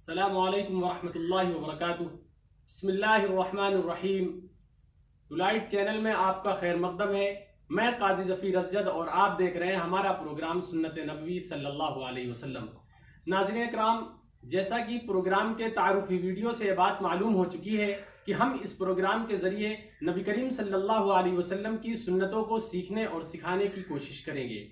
अस्सलामुअलैकुम वरहमतुल्लाहि वबरकातुह। बिस्मिल्लाहिर्रहमानिर्रहीम। टुलाइट चैनल में आपका खैर मकदम है। मैं काजी ज़फ़ीर असजद और आप देख रहे हैं हमारा प्रोग्राम सुन्नत नबवी सल्लल्लाहु अलैहि वसल्लम। नाज़रीन कराम, जैसा कि प्रोग्राम के तारुफी वीडियो से बात मालूम हो चुकी है कि हम इस प्रोग्राम के ज़रिए नबी करीम सल्लल्लाहु अलैहि वसल्लम की सुन्नतों को सीखने और सिखाने की कोशिश करेंगे।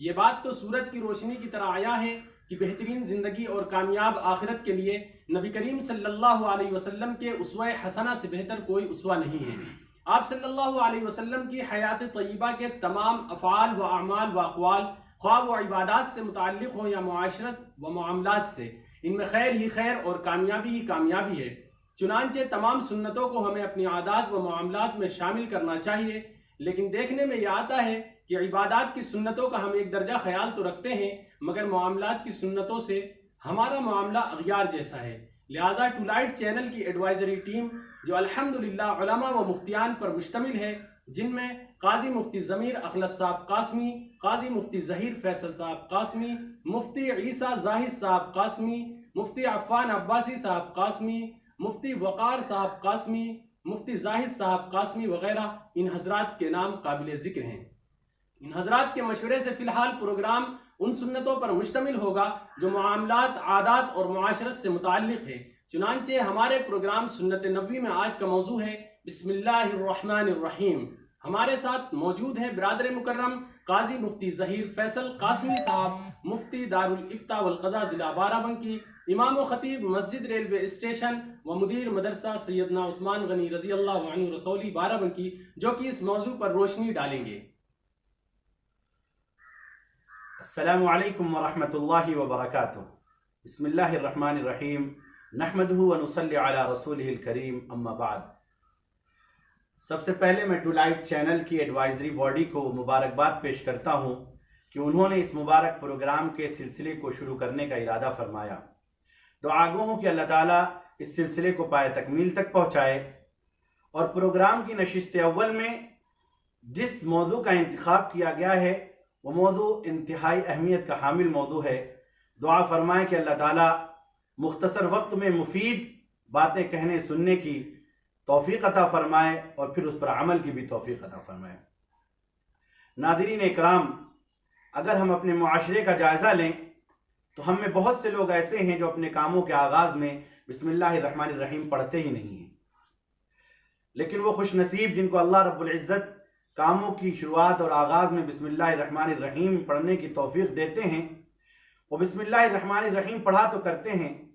ये बात तो सूरज की रोशनी की तरह आया है कि बेहतरीन ज़िंदगी और कामयाब आखिरत के लिए नबी करीम सल्लल्लाहु अलैहि वसल्लम के उसवा हसना से बेहतर कोई उसवा नहीं है। आप सल्लल्लाहु अलैहि वसल्लम की हयात तय्यबा के तमाम अफ़ाल व अमाल व अक़वाल, ख्वाह व इबादात से मुताल्लिक़ हो या मुआशरत व मामलात से, इनमें खैर ही खैर और कामयाबी ही कामयाबी है। चुनांचे तमाम सुन्नतों को हमें अपनी आदात व मामलात में शामिल करना चाहिए। लेकिन देखने में यह आता है कि इबादात की सुन्नतों का हम एक दर्जा ख्याल तो रखते हैं, मगर मामलात की सुन्नतों से हमारा मामला अगयार जैसा है। लिहाजा टुलाइट चैनल की एडवाइजरी टीम, जो अल्हम्दुलिल्लाह उलमा व मुफ्तियान पर मुश्तमिल है, जिनमें काजी मुफ्ती ज़मीर अखलस साहब कासमी, काजी मुफ्ती ज़हीर फैसल साहब कासमी, मुफ्ती ईसा जाहिद साहब कासमी, मुफ्ती अफ़ान अब्बासी साहब कासमी, मुफ्ती वक़ार साहब कासमी, मुफ्ती जाहिद साहब कासमी वगैरह, इन हजरात के नाम काबिल ज़िक्र हैं। इन हजरात के मशवरे से फ़िलहाल प्रोग्राम उन सुन्नतों पर मुश्तमिल होगा जो मामलात, आदात और मुआशरत से मुताल्लिक़ है। चुनांचे हमारे प्रोग्राम सुन्नत नबवी में आज का मौजू है बिस्मिल्लाहिर्रहमानिर्रहीम। हमारे साथ मौजूद हैं बिरादर मुकर्रम काजी मुफ्ती ज़हीर फैसल कासमी साहब, मुफ्ती दारुल इफ्ता वल क़ज़ा ज़िला बाराबंकी, इमाम व ख़तीब मस्जिद रेलवे स्टेशन व मुदीर मदरसा सैयदना उस्मान गनी रज़ी अल्लाहु अन्हु रसौली बाराबंकी, जो कि इस मौजू पर रोशनी डालेंगे। अस्सलामु अलैकुम वरहमतुल्लाहि वबरकातुह। बिस्मिल्लाहिर्रहमानिर्रहीम। नहमदुहु व नुसल्ली अला रसूलिहिल करीम, अम्मा बाद। सबसे पहले मैं टुलाइट चैनल की एडवाइजरी बॉडी को मुबारकबाद पेश करता हूँ कि उन्होंने इस मुबारक प्रोग्राम के सिलसिले को शुरू करने का इरादा फरमाया। दुआ गो हूँ कि अल्लाह ताला इस सिलसिले को पाए तकमील तक पहुँचाए और प्रोग्राम की नशिस्त अव्वल में जिस मौजू का इंतखाब किया गया है वो मौजू इंतहाई अहमियत का हामिल मौजू है। दुआ फरमाएं कि अल्लाह ताला मुख्तसर वक्त में मुफीद बातें कहने सुनने की तौफीक अता फरमाए और फिर उस पर अमल की भी तौफीक अता फरमाए। नाज़रीन इकराम, अगर हम अपने मुआशरे का जायज़ा लें तो हम में बहुत से लोग ऐसे हैं जो अपने कामों के आगाज़ में बिस्मिल्लाहिर्रहमानिर्रहीम पढ़ते ही नहीं हैं। लेकिन वो खुश नसीब जिनको अल्लाह रब्बुल इज़्ज़त कामों की शुरुआत और आगाज़ में बिस्मिल्लाहिर्रहमानिर्रहीम पढ़ने की तौफीक देते हैं, वो बिस्मिल्लाहिर्रहमानिर्रहीम पढ़ा तो करते हैं,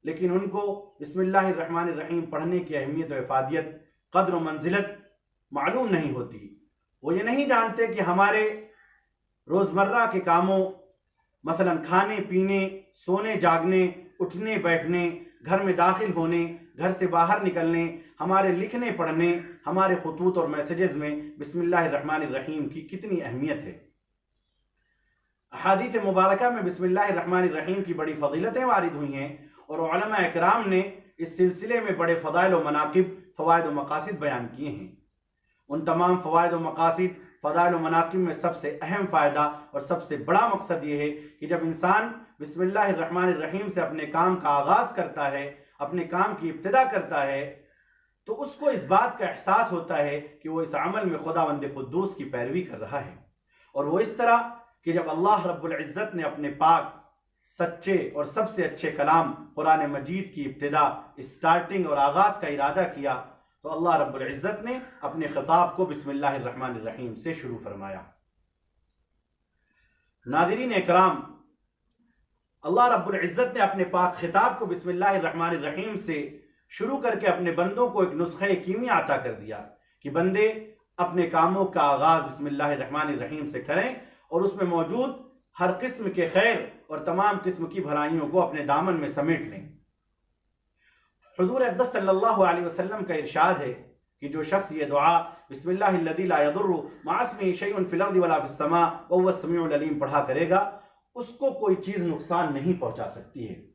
लेकिन उनको बिस्मिल्लाहिर्रहमानिर्रहीम पढ़ने की अहमियत व इफ़ादियत, क़द्र व मंजिलत मालूम नहीं होती। वो ये नहीं जानते कि हमारे रोज़मर्रा के कामों, मसलन खाने पीने, सोने जागने, उठने बैठने, घर में दाखिल होने, घर से बाहर निकलने, हमारे लिखने पढ़ने, हमारे खुतूत और मैसेजेस में बिस्मिल्लाहिर्रहमानिर्रहीम की कितनी अहमियत है। अहादीस मुबारका में बिस्मिल्लाहिर्रहमानिर्रहीम की बड़ी फजीलतें वारिद हुई हैं और उलमा इकराम ने इस सिलसिले में बड़े फ़दाइल व मनाकिब, फ़वाइद व मकासिद बयान किए हैं। उन तमाम फ़वाइद व मकासिद, फ़दाइल व मनाकिब में सबसे अहम फ़ायदा और सबसे बड़ा मकसद ये है कि जब इंसान बिस्मिल्लाहिर्रहमानिर्रहीम से अपने काम का आगाज़ करता है, अपने काम की इब्तिदा करता है, तो उसको इस बात का एहसास होता है कि वो इस अमल में खुदावंद कुद्दूस की पैरवी कर रहा है। और वो इस तरह कि जब अल्लाह रब्बुल इज़्ज़त ने अपने पाक, सच्चे और सबसे अच्छे कलाम कुरान मजीद की इब्तिदा, स्टार्टिंग और आगाज़ का इरादा किया, तो अल्लाह रब्बुल इज़्ज़त ने अपने खिताब को बिस्मिल्लाहिर्रहमानिर्रहीम से शुरू फरमाया। नाज़रीन इकराम, अल्लाह रब्बुल इज़्ज़त ने अपने पाक खिताब को बिस्मिल्लाहिर्रहमानिर्रहीम से शुरू करके अपने बंदों को एक नुस्खे कीमिया अता कर दिया कि बंदे अपने कामों का आगाज़ बिस्मिल्लाहिर्रहमानिर्रहीम से करें और उसमें मौजूद हर किस्म के खैर और तमाम किस्म की भलाइयों को अपने दामन में समेट लें। हुज़ूर अक़दस सल्लल्लाहु अलैहि वसल्लम का इरशाद है कि जो शख्स ये दुआ बिस्मिल्लाहिल्लज़ी ला यदुर्रु मअ इस्मिही शैउन फिल अर्दि वला फिस समा व हुवस समीउल अलीम पढ़ा करेगा, उसको कोई चीज़ नुकसान नहीं पहुँचा सकती है।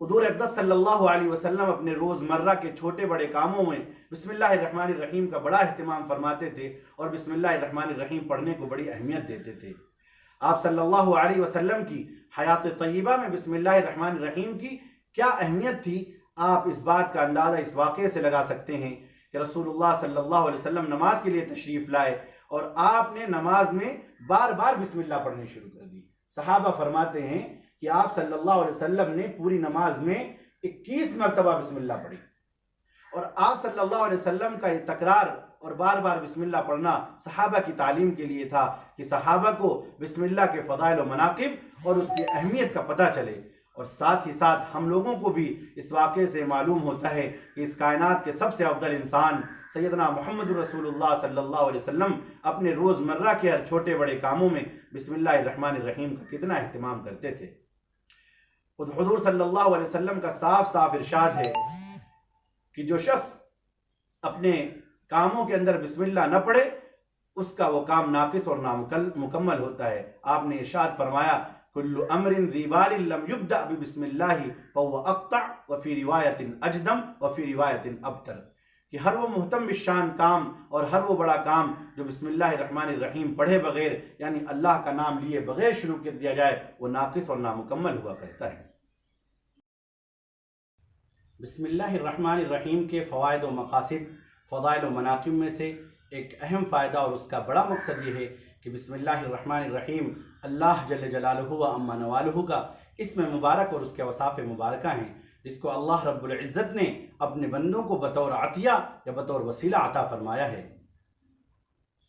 हुज़ूर अक़दस सल्लल्लाहु अलैहि वसल्लम अपने रोज़मर्रा के छोटे बड़े कामों में बिस्मिल्लाहिर्रहमानिर्रहीम का बड़ा अहतमाम फरमाते थे और बिस्मिल्लाहिर्रहमानिर्रहीम पढ़ने को बड़ी अहमियत देते थे। आप सल्लल्लाहु अलैहि वसल्लम की हयात तय्यबा में बिस्मिल्लाहिर्रहमानिर्रहीम की क्या अहमियत थी, आप इस बात का अंदाज़ा इस वाक़े से लगा सकते हैं कि रसूलुल्लाह सल्लल्लाहु अलैहि वसल्लम नमाज के लिए तशरीफ़ लाए और आपने नमाज में बार बार बिस्मिल्लाह पढ़नी शुरू कर दी। सहाबा फरमाते हैं कि आप सल्लल्लाहु अलैहि वसल्लम ने पूरी नमाज में 21 मरतबा बिस्मिल्लाह पढ़ी और आप सल्लल्लाहु अलैहि वसल्लम का तकरार और बार बार बिस्मिल्लाह पढ़ना सहाबा की तालीम के लिए था कि सहाबा को बिस्मिल्लाह के फ़ज़ाइल व मनाक़िब और उसकी अहमियत का पता चले। और साथ ही साथ हम लोगों को भी इस वाक़े से मालूम होता है कि इस कायनात के सबसे अफजल इंसान सैयदना मुहम्मद रसूलुल्लाह सल्लल्लाहु अलैहि वसल्लम अपने रोज़मर्रा के हर छोटे बड़े कामों में बिस्मिल्लाहिर रहमानिर रहीम का कितना अहतमाम करते थे। खुद हुज़ूर सल्लल्लाहु अलैहि वसल्लम का साफ साफ इरशाद है कि जो शख्स अपने कामों के अंदर बिस्मिल्लाह न पढ़े उसका वो काम नाकिस और नामुकम्मल होता है। आपने इरशाद फरमाया, कुल्लु अमरिन ज़ीबालिन लम युब्दा बिस्मिल्लाहि फहुव अक़्ता व फ़ी रिवायतिन अजदम व फ़ी रिवायतिन अबतर, कि हर वो मुहतम बिशान काम और हर वो बड़ा काम जो बिस्मिल्लाहिर रहमानिर रहीम पढ़े बगैर यानी अल्लाह का नाम लिए बगैर शुरू कर दिया जाए वो नाकिस और नामुकम्मल हुआ करता है। बिस्मिल्लाहिर रहमानिर रहीम के फ़वाइद व मक़ासिद, फ़ज़ाइल व मनाक़िब में से एक अहम फ़ायदा और उसका बड़ा मकसद ये है कि बिस्मिल्लाहिर रहमानिर रहीम अल्लाह जल्ल जलालुहु व अम्मा नवालुहु का इस्म मुबारक और उसके औसाफ़ मुबारका हैं, जिसको अल्लाह रब्बुल इज़्ज़त ने अपने बंदों को बतौर अतिया या बतौर वसीला अता फरमाया है।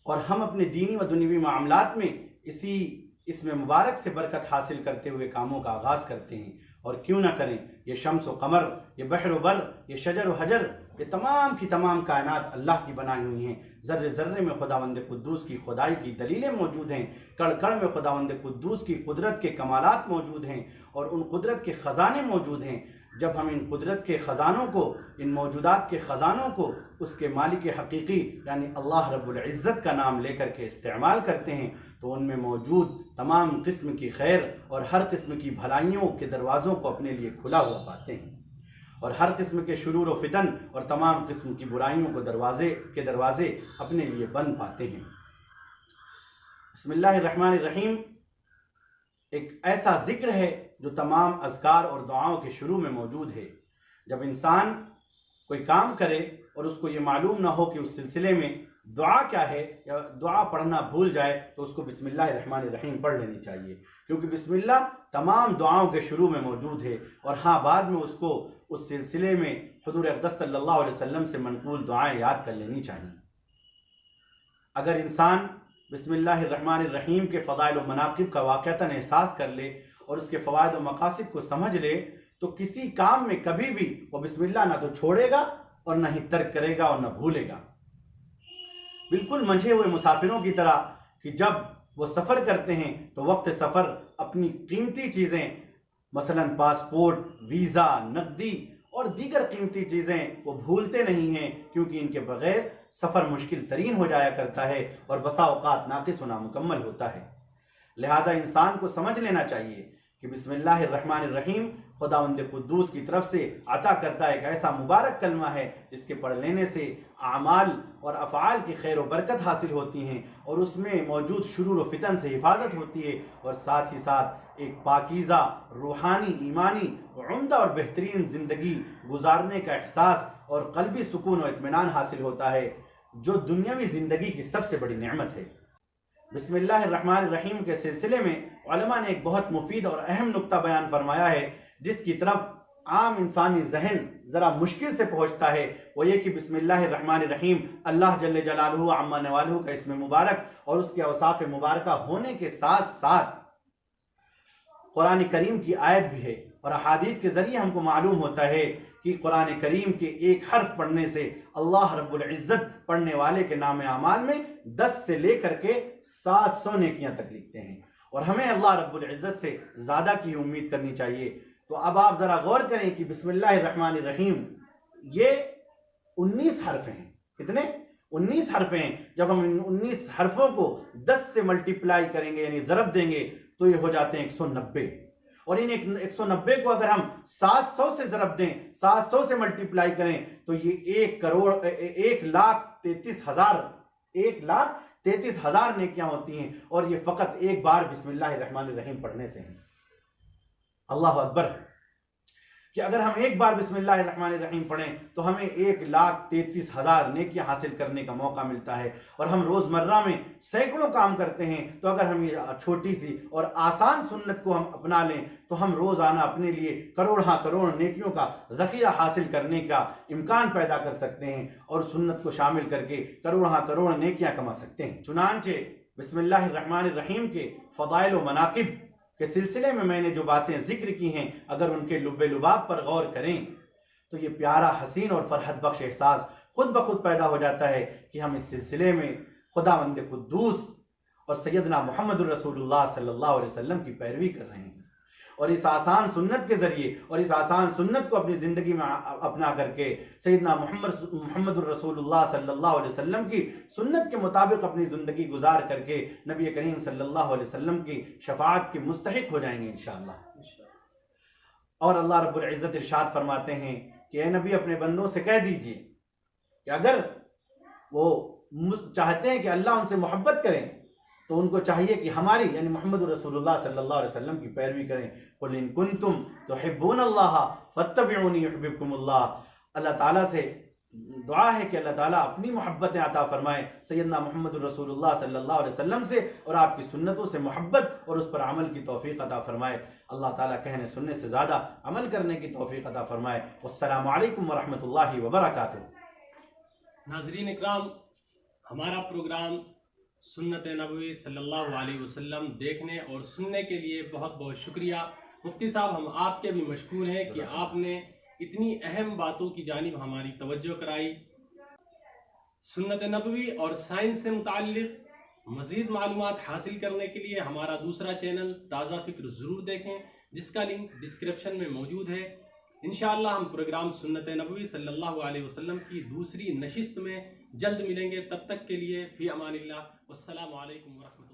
और हम अपने दीनी व दुनियावी मामलात में इसी इस्म मुबारक से बरकत हासिल करते हुए कामों का आगाज़ करते हैं। और क्यों ना करें, ये शम्स व कमर, ये बहर व बर, ये शजर व हजर, ये तमाम की तमाम कायनात अल्लाह की बनाई हुई हैं। ज़र्रे ज़र्रे में खुदावंद कुद्दूस की खुदाई की दलीलें मौजूद हैं। कण कण में खुदावंद कुद्दूस की कुदरत के कमालात मौजूद हैं और उन कुदरत के ख़जाने मौजूद हैं। जब हम इन कुदरत के ख़जानों को, इन मौजूदात के ख़जानों को उसके मालिक हकीकी यानी अल्लाह रब्बुल इज़्ज़त का नाम लेकर के इस्तेमाल करते हैं तो उनमें मौजूद तमाम किस्म की खैर और हर किस्म की भलाइयों के दरवाज़ों को अपने लिए खुला हुआ पाते हैं और हर किस्म के शुरूर व फितन और तमाम किस्म की बुराइयों को दरवाजे अपने लिए बंद पाते हैं। बिस्मिल्लाहिर रहमानिर रहीम एक ऐसा जिक्र है जो तमाम अज़कार और दुआओं के शुरू में मौजूद है। जब इंसान कोई काम करे और उसको ये मालूम ना हो कि उस सिलसिले में दुआ क्या है या दुआ पढ़ना भूल जाए तो उसको बिस्मिल्लाहिर रहमानिर रहीम पढ़ लेनी चाहिए, क्योंकि बिस्मिल्लाह तमाम दुआओं के शुरू में मौजूद है। और हाँ, बाद में उसको उस सिलसिले में हुज़ूर अक़दस सल्लल्लाहु अलैहि वसल्लम से मनक़ूल दुआएं याद कर लेनी चाहिए। अगर इंसान बिस्मिल्लाहिर रहमानिर रहीम के फ़ज़ाइल व मनाक़िब का वाक़अतन एहसास कर ले और उसके फ़वाइद व मक़ासिद को समझ ले तो किसी काम में कभी भी वो बिस्मिल्लाह ना तो छोड़ेगा और ना ही तर्क करेगा और ना भूलेगा। बिल्कुल मंझे हुए मुसाफिरों की तरह कि जब वो सफ़र करते हैं तो वक्त सफ़र अपनी कीमती चीज़ें मसलन पासपोर्ट, वीज़ा, नकदी और दीगर कीमती चीज़ें वो भूलते नहीं हैं, क्योंकि इनके बगैर सफ़र मुश्किल तरीन हो जाया करता है और बसा औक़ात नाक़िस व नामुकम्मल होता है। लिहाजा इंसान को समझ लेना चाहिए कि बिस्मिल्लाहिर रहमानिर रहीम खुदावंद कुद्दूस की तरफ से अता करता एक ऐसा मुबारक कलमा है जिसके पढ़ लेने से आमाल और अफ़आल की खैर व बरकत हासिल होती हैं और उसमें मौजूद शुरूर व फितन से हिफाजत होती है और साथ ही साथ एक पाकीज़ा रूहानी, ईमानी, उम्दा और बेहतरीन ज़िंदगी गुजारने का एहसास और क़ल्बी सुकून व इत्मीनान हासिल होता है, जो दुनियावी ज़िंदगी की सबसे बड़ी नेमत है। बिस्मिल्लाहिर रहमानिर रहीम के सिलसिले में उलमा ने एक बहुत मुफीद और अहम नुक्ता बयान फरमाया है, जिसकी तरफ आम इंसानी जहन ज़रा मुश्किल से पहुँचता है। वो ये कि बिस्मिल्लाहिर रहमानिर रहीम अल्लाह जल्ल जलालुहु अम्मा नवालुहु का इस्म मुबारक और उसके औसाफ़ मुबारका होने के साथ साथ कुरान करीम की आयत भी है और अहादीस के ज़रिए हमको मालूम होता है कि कुरान करीम के एक हर्फ पढ़ने से अल्लाह रब्बुल इज़्ज़त पढ़ने वाले के नाम आमाल में 10 से लेकर के 700 नेकियां तक लिखते हैं और हमें अल्लाह रब्बुल इज़्ज़त से ज़्यादा की उम्मीद करनी चाहिए। तो अब आप ज़रा गौर करें कि बिस्मिल्लाहिर रहमानिर रहीम ये 19 हर्फ हैं। कितने? 19 हर्फ हैं। जब हम इन 19 हर्फों को 10 से मल्टीप्लाई करेंगे यानी ज़रब देंगे तो ये हो जाते हैं 190 और इन 190 को अगर हम 700 से ज़रब दें, 700 से मल्टीप्लाई करें तो ये 1,33,000 नेकियां होती हैं और ये फ़कत एक बार बिस्मिल्लाहिर रहमानिर रहीम पढ़ने से हैं। अल्लाह अकबर। कि अगर हम एक बार बिस्मिल्लाहिर्रहमानिर्रहीम पढ़ें तो हमें 1,33,000 नेकियां हासिल करने का मौका मिलता है। और हम रोज़मर्रा में सैकड़ों काम करते हैं, तो अगर हम ये छोटी सी और आसान सुन्नत को हम अपना लें तो हम रोज़ाना अपने लिए करोड़ नेकियों का ज़ख़ीरा हासिल करने का इम्कान पैदा कर सकते हैं और सुन्नत को शामिल करके करोड़ नेकियां कमा सकते हैं। चुनांचे बिस्मिल्लाहिर्रहमानिर्रहीम के फ़दाइल व मनाक़िब के सिलसिले में मैंने जो बातें जिक्र की हैं, अगर उनके लुब्बे लुबाब पर गौर करें तो ये प्यारा, हसीन और फरहत बख्श एहसास खुद ब खुद पैदा हो जाता है कि हम इस सिलसिले में खुदावंद कुद्दूस और सैयदना मुहम्मदुर रसूलुल्लाह सल्लल्लाहु अलैहि वसल्लम की पैरवी कर रहे हैं। और इस आसान सुन्नत के ज़रिए और इस आसान सुन्नत को अपनी ज़िंदगी में अपना करके सैयदना मुहम्मदुर रसूलुल्लाह सल्लल्लाहु अलैहि वसल्लम की सुन्नत के मुताबिक अपनी ज़िंदगी गुजार करके नबी करीम सल्लल्लाहु अलैहि वसल्लम की शफाअत के मुस्तहिक हो जाएंगे इंशाअल्लाह। और अल्लाह रब्बुल इज़्ज़त इरशाद फरमाते हैं कि ए नबी, अपने बंदों से कह दीजिए कि अगर वो चाहते हैं कि अल्लाह उनसे मोहब्बत करें तो उनको चाहिए कि हमारी यानी मोहम्मद रसूलुल्लाह सल्लल्लाहु अलैहि वसल्लम की पैरवी करें। कुल इन कुंतुम तुहिब्बूनल्लाह फत्तबिऊनी युहिब्बुकुमुल्लाह। अल्लाह ताला से दुआ है कि अल्लाह ताला अपनी मोहब्बतें अता फरमाए सैयदना मोहम्मद रसूलुल्लाह सल्लल्लाहु अलैहि वसल्लम से और आपकी सुन्नतों से मोहब्बत और उस पर अमल की तौफीक अता फरमाए। अल्लाह ताला कहने सुनने से ज़्यादा अमल करने की तौफीक अता फरमाए। वस्सलामु अलैकुम वरहमतुल्लाहि वबरकातुहू। नाज़रीन इकराम, हमारा प्रोग्राम सुन्नत नबवी सल्लल्लाहु अलैहि वसल्लम देखने और सुनने के लिए बहुत बहुत शुक्रिया। मुफ्ती साहब, हम आपके भी मशकूर हैं कि आपने इतनी अहम बातों की जानिब हमारी तवज्जो कराई। सुन्नत नबवी और साइंस से मुताल्लिक़ मज़ीद मालूमात हासिल करने के लिए हमारा दूसरा चैनल ताज़ा फ़िक्र ज़रूर देखें, जिसका लिंक डिस्क्रिप्शन में मौजूद है। इंशाअल्लाह हम प्रोग्राम सुन्नत नबवी सल्लल्लाहु अलैहि वसल्लम की दूसरी नशिस्त में जल्द मिलेंगे। तब तक के लिए फ़ी अमानिल्लाह। वस्सलामु अलैकुम वरहमतुल्लाह।